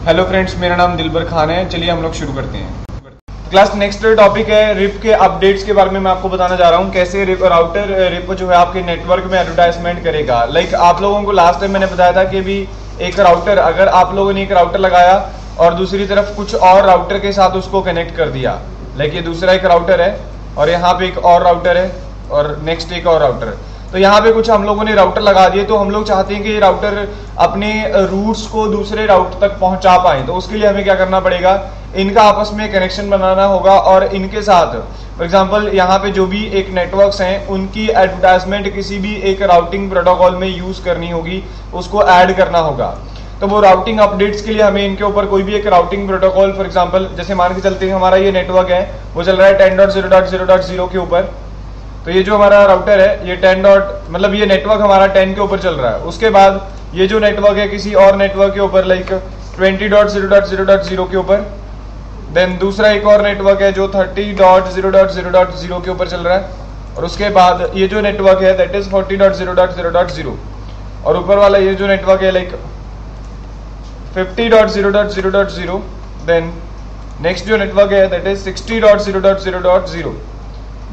Hello friends, मेरा नाम दिलबर खान है। चलिए हम लोग शुरू करते हैं। क्लास नेक्स्ट टॉपिक है रिप के अपडेट्स के बारे में। मैं आपको बताना जा रहा हूँ कैसे रिप राउटर रिप जो है आपके नेटवर्क में एडवर्टाइजमेंट करेगा। लाइक आप लोगों को लास्ट टाइम मैंने बताया था कि भी एक राउटर, अगर आप लोगों ने एक राउटर लगाया और दूसरी तरफ कुछ और राउटर के साथ उसको कनेक्ट कर दिया, लाइक ये दूसरा एक राउटर है और यहाँ पे एक और राउटर है और नेक्स्ट एक और राउटर, तो यहाँ पे कुछ हम लोगों ने राउटर लगा दिए। तो हम लोग चाहते हैं कि ये राउटर अपने रूट्स को दूसरे राउटर तक पहुंचा पाए। तो उसके लिए हमें क्या करना पड़ेगा, इनका आपस में कनेक्शन बनाना होगा और इनके साथ फॉर एग्जांपल यहाँ पे जो भी एक नेटवर्क्स हैं उनकी एडवर्टाइजमेंट किसी भी एक राउटिंग प्रोटोकॉल में यूज करनी होगी, उसको ऐड करना होगा। तो वो राउटिंग अपडेट्स के लिए हमें इनके ऊपर कोई भी एक राउटिंग प्रोटोकॉल, फॉर एग्जांपल जैसे मान के चलते हैं हमारा ये नेटवर्क है वो चल रहा है 10.0.0.0 के ऊपर। तो ये जो हमारा राउटर है ये 10 मतलब ये नेटवर्क हमारा 10 के ऊपर चल रहा है। उसके बाद ये जो नेटवर्क है किसी और नेटवर्क के ऊपर लाइक 20.0.0.0 के ऊपर। देन दूसरा एक और नेटवर्क है जो 30.0.0.0 के ऊपर चल रहा है। और उसके बाद ये जो नेटवर्क है दैट इज 40.0.0.0 और ऊपर वाला ये जो नेटवर्क है लाइक 50.0.0.0। देन नेक्स्ट जो नेटवर्क है दैट इज 60.0.0.0।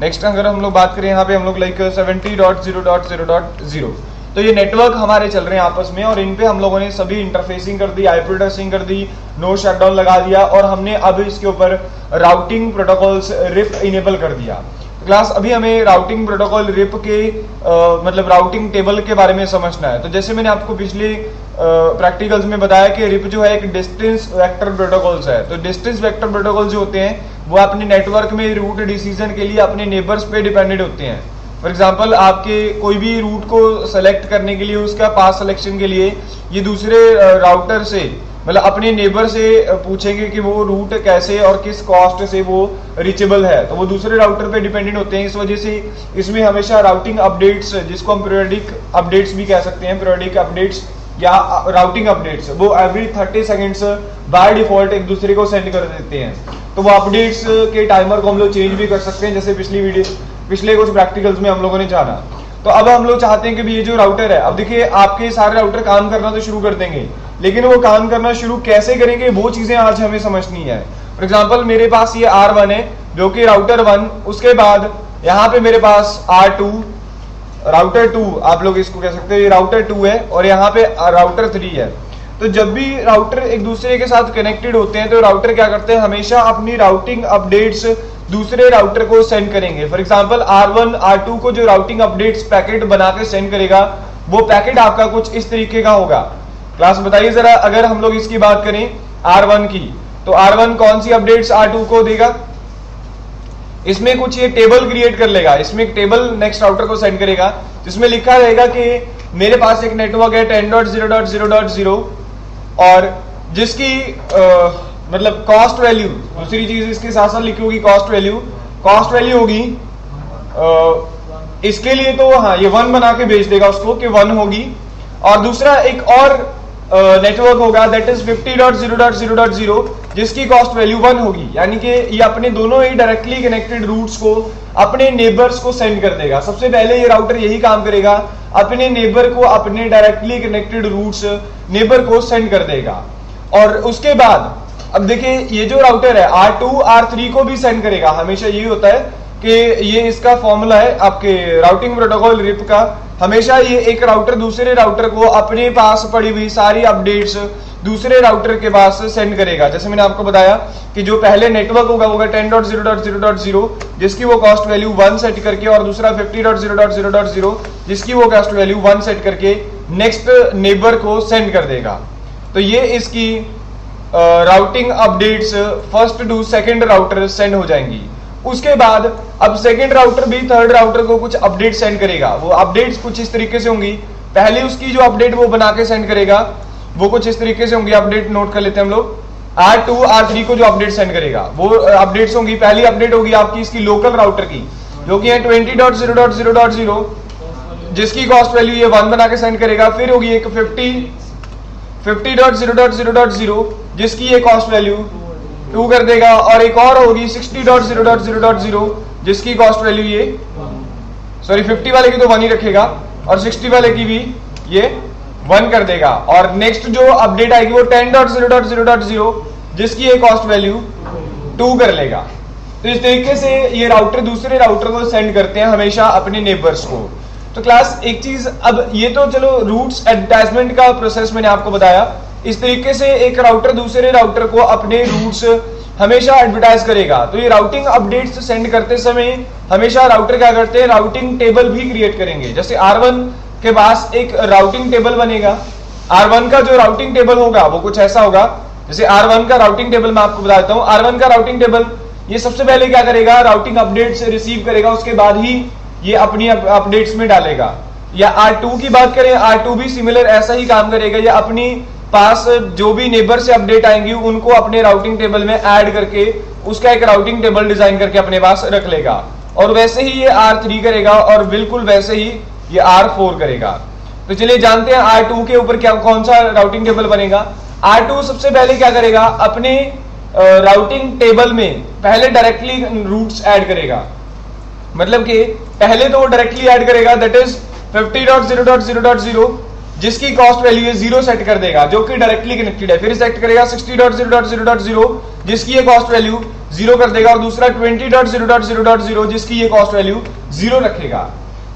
नेक्स्ट अगर हम लोग बात करें यहाँ पे हम लोग लाइक 70.0.0.0। तो ये नेटवर्क हमारे चल रहे हैं आपस में और इन पे हम लोगों ने सभी इंटरफेसिंग कर दी, आईपी एड्रेसिंग कर दी, नो शटडाउन लगा दिया और हमने अब इसके ऊपर राउटिंग प्रोटोकॉल्स रिप इनेबल कर दिया। क्लास अभी हमें राउटिंग प्रोटोकॉल रिप के मतलब राउटिंग टेबल के बारे में समझना है। तो जैसे मैंने आपको पिछले प्रैक्टिकल्स में बताया कि रिप जो है एक डिस्टेंस वेक्टर प्रोटोकॉल्स है। तो डिस्टेंस वेक्टर प्रोटोकॉल जो होते हैं वो अपने नेटवर्क में रूट डिसीजन के लिए अपने नेबर्स पे डिपेंडेंट होते हैं। फॉर एग्जांपल आपके कोई भी रूट को सेलेक्ट करने के लिए उसका पाथ सिलेक्शन के लिए ये दूसरे राउटर से मतलब अपने नेबर से पूछेंगे कि वो रूट कैसे और किस कॉस्ट से वो रीचेबल है, तो वो दूसरे राउटर पे डिपेंडेंट होते हैं। इस वजह से इसमें हमेशा राउटिंग अपडेट्स, जिसको हम पीरियोडिक अपडेट्स भी कह सकते हैं, पीरियोडिक अपडेट्स या राउटिंग अपडेट्स, वो एवरी 30 सेकेंड्स बाय डिफॉल्ट एक दूसरे को सेंड कर देते हैं। तो वो अपडेट्स के टाइमर को हम लोग चेंज भी कर सकते हैं, जैसे पिछले कुछ प्रैक्टिकल्स में हम लोगों ने जाना। तो अब हम लोग चाहते हैं कि भी ये जो राउटर है, अब देखिए आपके सारे राउटर काम करना तो शुरू कर देंगे, लेकिन वो काम करना शुरू कैसे करेंगे वो चीजें आज हमें समझनी है। फॉर एग्जांपल मेरे पास ये R1 है जो कि राउटर 1, उसके बाद यहाँ पे मेरे पास R2 राउटर 2 आप लोग इसको कह सकते हैं, ये राउटर 2 है और यहाँ पे राउटर 3 है। तो जब भी राउटर एक दूसरे के साथ कनेक्टेड होते हैं तो राउटर क्या करते हैं, हमेशा अपनी राउटिंग अपडेट्स दूसरे राउटर को सेंड करेंगे। फॉर एग्जांपल R1 R2 को जो राउटिंग अपडेट्स पैकेट बना के सेंड करेगा वो पैकेट आपका कुछ इस तरीके का होगा। क्लास बताइए जरा, अगर हम लोग इसकी बात करें R1 की, तो R1 कौन सी अपडेट्स R2 को देगा, इसमें कुछ ये टेबल क्रिएट कर लेगा, इसमें एक टेबल नेक्स्ट राउटर को सेंड करेगा जिसमें लिखा रहेगा कि मेरे पास एक नेटवर्क है 10.0.0.0 और जिसकी मतलब कॉस्ट वैल्यू, दूसरी चीज इसके साथ साथ लिखी होगी कॉस्ट वैल्यू होगी इसके लिए, तो हाँ ये 1 बना के भेज देगा उसको कि 1 होगी। और दूसरा एक और नेटवर्क होगा दैट इज 50.0.0.0 जिसकी कॉस्ट वैल्यू 1 होगी, यानी कि ये अपने दोनों ही डायरेक्टली कनेक्टेड रूट्स को अपने नेबर्स को सेंड कर देगा। सबसे पहले ये राउटर यही काम करेगा, अपने नेबर को अपने डायरेक्टली कनेक्टेड रूट्स नेबर को सेंड कर देगा। और उसके बाद अब देखिए ये जो राउटर है R2 R3 को भी सेंड करेगा। हमेशा यही होता है कि ये इसका फॉर्मूला है आपके राउटिंग प्रोटोकॉल रिप का, हमेशा ये एक राउटर दूसरे राउटर को अपने पास पड़ी हुई सारी अपडेट्स दूसरे राउटर के पास सेंड करेगा। जैसे मैंने आपको बताया कि जो पहले नेटवर्क होगा 10.0.0.0 जिसकी वो कॉस्ट वैल्यू 1 सेट करके, और दूसरा 50.0.0.0 जिसकी वो कॉस्ट वैल्यू 1 सेट करके नेक्स्ट नेबर को सेंड कर देगा। तो ये इसकी routing updates first to second router send हो जाएंगी। उसके बाद अब सेकंड राउटर भी थर्ड राउटर को कुछ अपडेट सेंड करेगा। वो अपडेट्स कुछ इस तरीके से होंगी, पहले उसकी जो अपडेट वो बना के सेंड करेगा वो कुछ इस तरीके से होंगी, अपडेट नोट कर लेते हैं हम लोग। R2 R3 को जो अपडेट सेंड करेगा वो अपडेट्स होंगी, पहली अपडेट होगी आपकी इसकी लोकल राउटर की जो कि है 20.0.0.0 जिसकी कॉस्ट वैल्यू ये 1 बना के सेंड करेगा। फिर होगी एक 50.0.0.0 जिसकी ये कॉस्ट वैल्यू 2 कर देगा, और एक और होगी 60.0.0.0 जिसकी कॉस्ट वैल्यू ये 50 वाले की तो 1 ही रखेगा और 60 वाले की भी ये 1 कर देगा, और नेक्स्ट जो अपडेट आएगी वो 10.0.0.0 जिसकी ये कॉस्ट वैल्यू 2 कर लेगा। तो इस तरीके से ये राउटर दूसरे राउटर को सेंड करते हैं हमेशा अपने नेबर्स को। तो क्लास एक चीज, अब ये तो चलो रूट्स एडवर्टाइजमेंट का प्रोसेस मैंने आपको बताया। इस तरीके से एक राउटर दूसरे राउटर को अपने रूट्स हमेशा एडवर्टाइज करेगा। तो ये राउटिंग अपडेट्स सेंड करते समय हमेशा राउटर क्या करते हैं, राउटिंग टेबल भी क्रिएट करेंगे। जैसे R1 के पास एक राउटिंग टेबल बनेगा, R1 का जो राउटिंग टेबल होगा वो कुछ ऐसा होगा। जैसे R1 का राउटिंग टेबल मैं आपको बताता हूँ। R1 का राउटिंग टेबल ये सबसे पहले क्या करेगा, राउटिंग अपडेट्स रिसीव करेगा, उसके बाद ही ये अपनी अपडेट्स में डालेगा। या R2 की बात करें, R2 भी सिमिलर ऐसा ही काम करेगा। या अपनी पास जो भी नेबर से अपडेट आएंगी उनको अपने राउटिंग टेबल में ऐड करके उसका एक राउटिंग टेबल डिजाइन करके अपने पास रख लेगा। और वैसे ही ये R3 करेगा, और बिल्कुल वैसे ही ये R4 करेगा। तो चलिए जानते हैं R2 के ऊपर क्या कौन सा राउटिंग टेबल बनेगा। R2 सबसे पहले क्या करेगा, अपने राउटिंग टेबल में पहले डायरेक्टली रूट्स ऐड करेगा। मतलब कि पहले तो वो डायरेक्टली ऐड करेगा, दैट इज 50.0.0.0 जिसकी कॉस्ट वैल्यू है 0 सेट कर देगा, जो कि डायरेक्टली कनेक्टेड है। फिर सेट करेगा 60.0.0.0 जिसकी ये कॉस्ट वैल्यू 0 कर देगा, और दूसरा 20.0.0.0 जिसकी ये कॉस्ट वैल्यू 0 रखेगा।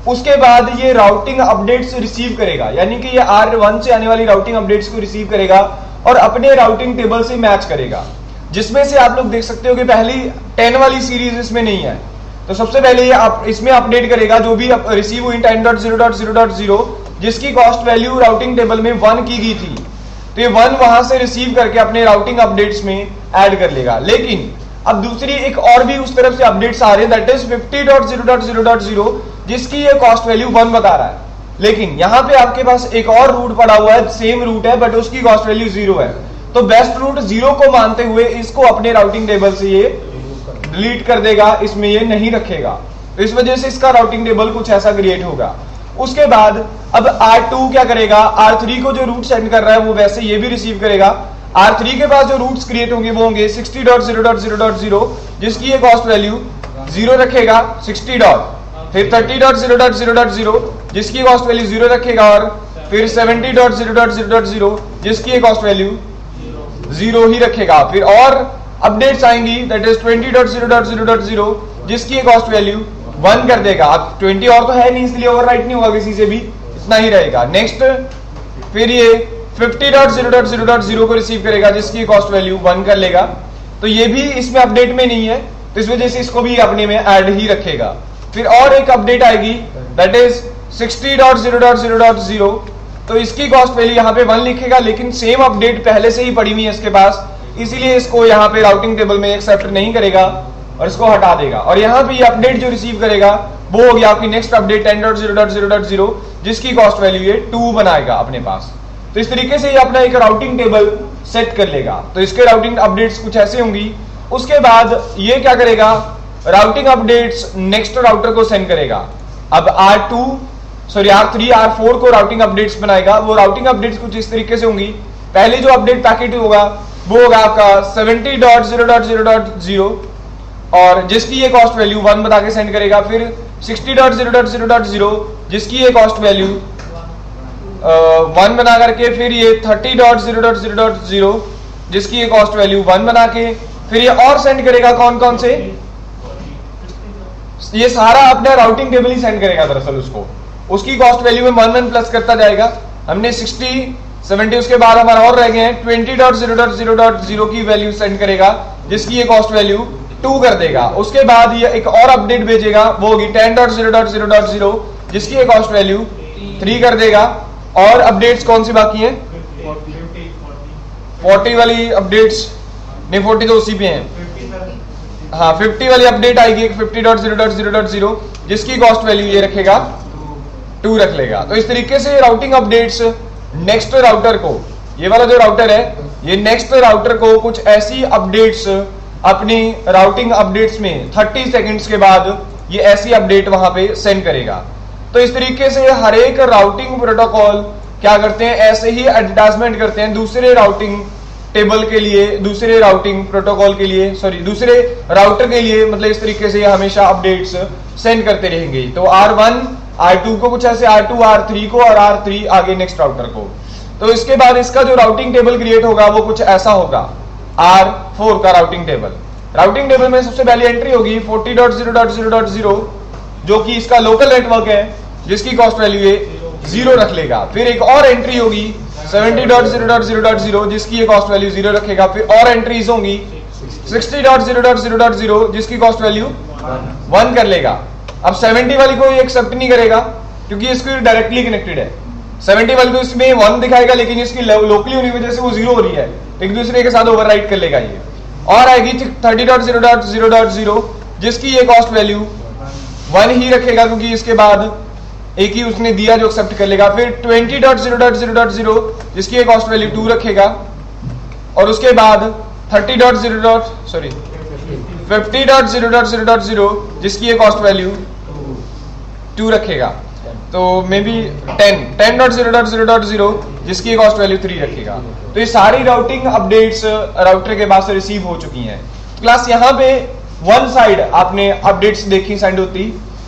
उसके बाद ये राउटिंग अपडेट्स रिसीव करेगा, यानी कि ये R1 से आने वाली राउटिंग अपडेट्स को रिसीव करेगा और अपने राउटिंग टेबल से मैच करेगा। जिसमें से आप लोग देख सकते हो कि पहली 10 वाली सीरीज इसमें नहीं है। तो सबसे पहले ये इसमें अपडेट करेगा जो भी रिसीव हुई 10.0.0.0 जिसकी कॉस्ट वैल्यू राउटिंग टेबल में 1 की गई थी। तो ये 1 वहां से रिसीव करके अपने राउटिंग अपडेट्स में ऐड कर लेगा। लेकिन अब दूसरी एक और भी उस तरफ से अपडेट्स आ रहे हैं, दैट इज 50.0.0.0 जिसकी ये कॉस्ट वैल्यू 1 बता रहा है। लेकिन यहाँ पे आपके पास एक और रूट पड़ा हुआ है, सेम रूट है बट उसकी कॉस्ट वैल्यू 0 है। तो बेस्ट रूट 0 को मानते हुए इसको अपने राउटिंग टेबल से ये डिलीट कर देगा, इसमें ये नहीं रखेगा। तो इस वजह से इसका राउटिंग टेबल कुछ ऐसा क्रिएट होगा। उसके बाद अब R2 क्या करेगा, R3 को जो रूट सेंड कर रहा है वो वैसे ये भी रिसीव करेगा। R3 के पास जो रूट्स क्रिएट होंगे वो होंगे 60.0.0.0 जिसकी ये कॉस्ट वैल्यू 0 रखेगा 60 डॉट, फिर 30.0.0.0 जिसकी कॉस्ट वैल्यू 0 रखेगा, और फिर 70.0.0.0 जिसकी ये कॉस्ट वैल्यू 0 ही रखेगा। फिर और अपडेट्स आएंगी, दैट इज 20.0.0.0 जिसकी कॉस्ट वैल्यू 1 कर देगा। अब 20 और तो है नहीं इसलिए ओवरराइट नहीं होगा किसी से भी, इतना ही रहेगा। नेक्स्ट फिर ये 50.0.0.0 को रिसीव करेगा जिसकी कॉस्ट वैल्यू 1 कर लेगा। तो ये भी इसमें अपडेट में नहीं है, तो इस वजह से इसको भी अपने में ऐड ही रखेगा। फिर और एक अपडेट आएगी, दैट इज 60.0.0.0 तो इसकी कॉस्ट वैल्यू यहाँ पे 1 लिखेगा, लेकिन सेम अपडेट पहले से ही पड़ी हुई है इसके पास, इसीलिए इसको यहाँ पे राउटिंग टेबल में एक्सेप्ट नहीं करेगा और इसको हटा देगा। और यहाँ पे ये अपडेट जो रिसीव करेगा वो हो गया आपकी नेक्स्ट अपडेट 10.0.0.0 जिसकी कॉस्ट वैल्यू ये 2 बनाएगा अपने पास। तो इस तरीके से ये अपना एक राउटिंग टेबल सेट कर लेगा। तो इसके राउटिंग अपडेट्स कुछ ऐसे होंगी। उसके बाद ये क्या करेगा, राउटिंग अपडेट्स नेक्स्ट राउटर को सेंड करेगा। अब R3 R4 को राउटिंग अपडेट्स बनाएगा। वो राउटिंग अपडेट्स कुछ इस तरीके से होंगी। पहले जो अपडेट पैकेट होगा वो होगा आपका 70.0.0.0 और जिसकी ये कॉस्ट वैल्यू 1 बता के सेंड करेगा। फिर 60.0.0.0 जिसकी ये कॉस्ट वैल्यू 1 बना करके, फिर ये 30.0.0.0 जिसकी ये कॉस्ट वैल्यू 1 बना के, फिर ये और सेंड करेगा कौन कौन से, ये सारा अपना राउटिंग टेबल ही सेंड करेगा दरअसल उसको, उसकी कॉस्ट वैल्यू में 1 प्लस करता जाएगा। हमने 60 70 उसके बाद हमारा और रह गए हैं 20.0.0.0 की वैल्यू सेंड करेगा जिसकी ये कॉस्ट वैल्यू 2 कर देगा। उसके बाद ये एक और अपडेट भेजेगा, वो होगी 10.0.0.0 जिसकी ये कॉस्ट वैल्यू 3 कर देगा। और अपडेट्स कौन सी बाकी हैं, 40 वाली अपडेट्स नहीं, 40 तो उसी पे हैं। हाँ 50 वाली अपडेट आएगी 50.0.0.0 जिसकी कॉस्ट वैल्यू ये रखेगा 2 रख लेगा। तो इस तरीके से राउटिंग अपडेट्स नेक्स्ट राउटर को, ये वाला जो राउटर है ये नेक्स्ट राउटर को कुछ ऐसी अपडेट्स अपनी राउटिंग अपडेट्स में 30 सेकंड्स के बाद ये ऐसी अपडेट वहां पे सेंड करेगा। तो इस तरीके से हर एक राउटिंग प्रोटोकॉल क्या करते हैं, ऐसे ही एडवर्टाइजमेंट करते हैं दूसरे राउटिंग टेबल के लिए, दूसरे राउटिंग प्रोटोकॉल के लिए, सॉरी दूसरे राउटर के लिए। मतलब इस तरीके से हमेशा अपडेट्स सेंड करते रहेंगे। तो R1 R2 को कुछ ऐसे, R2 R3 को और R3 आगे नेक्स्ट राउटर को। तो इसके बाद इसका जो राउटिंग टेबल क्रिएट होगा वो कुछ ऐसा होगा, R4 का राउटिंग टेबल। राउटिंग टेबल में सबसे पहली एंट्री होगी 40.0.0.0 जो कि इसका लोकल नेटवर्क है, जिसकी कॉस्ट वैल्यू ये 0 रख लेगा। फिर एक और एंट्री होगी 70.0.0.0 जिसकी ये कॉस्ट वैल्यू 0 रखेगा। फिर और एंट्रीज होंगी 60.0.0.0 जिसकी कॉस्ट वैल्यू 1 कर लेगा। अब 70 वाली को ये एक्सेप्ट नहीं करेगा क्योंकि इसको डायरेक्टली कनेक्टेड है। 70 वाली को इसमें 1 दिखाएगा लेकिन इसकी लोकली होने की वजह से वो 0 हो रही है, एक दूसरे के साथ ओवरराइट कर लेगा ये। और आएगी 30.0.0.0 जिसकी ये कॉस्ट वैल्यू 1 ही रखेगा क्योंकि इसके बाद एक ही उसने दिया जो एक्सेप्ट कर लेगा। फिर 20.0.0.0 जिसकी ये कॉस्ट वैल्यू 2 रखेगा और उसके बाद 50.0.0.0 जिसकी ये कॉस्ट वैल्यू 2 रखेगा। तो मे बी 10.0.0.0 जिसकी ये कॉस्ट वैल्यू 3 रखेगा। तो ये सारी राउटिंग अपडेट्स राउटर के पास से रिसीव हो चुकी हैं। क्लास यहाँ पे वन साइड आपने अपडेट्स देखी सेंड होती,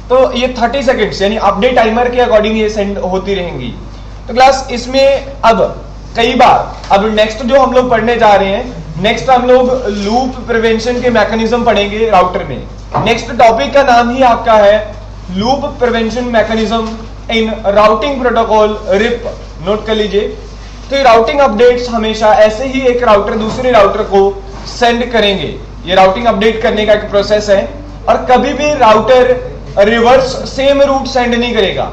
तो ये 30 सेकेंड्स यानी अपडेट टाइमर के अकॉर्डिंग ये सेंड होती रहेंगी। तो क्लास इसमें अब कई बार, अब नेक्स्ट जो हम लोग पढ़ने जा रहे हैं, नेक्स्ट हम लोग लूप प्रिवेंशन के मैकेनिज्म पढ़ेंगे राउटर में। नेक्स्ट टॉपिक का नाम ही आपका है loop prevention mechanism in routing protocol RIP. Note कर लीजिए। तो ये राउटिंग अपडेट्स हमेशा ऐसे ही एक राउटर दूसरे राउटर को सेंड करेंगे। ये राउटिंग अपडेट करने का एक प्रोसेस है और कभी भी router reverse same route send नहीं करेगा।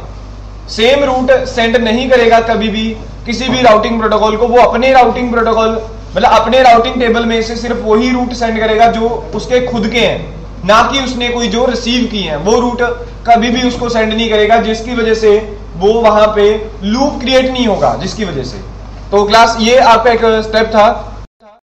सेम रूट सेंड नहीं करेगा कभी भी किसी भी राउटिंग प्रोटोकॉल को। वो अपने राउटिंग प्रोटोकॉल मतलब अपने राउटिंग टेबल में से सिर्फ वही रूट सेंड करेगा जो उसके खुद के हैं, ना कि उसने कोई जो रिसीव की है वो रूट कभी भी उसको सेंड नहीं करेगा, जिसकी वजह से वो वहां पे लूप क्रिएट नहीं होगा जिसकी वजह से। तो क्लास ये आपका एक स्टेप था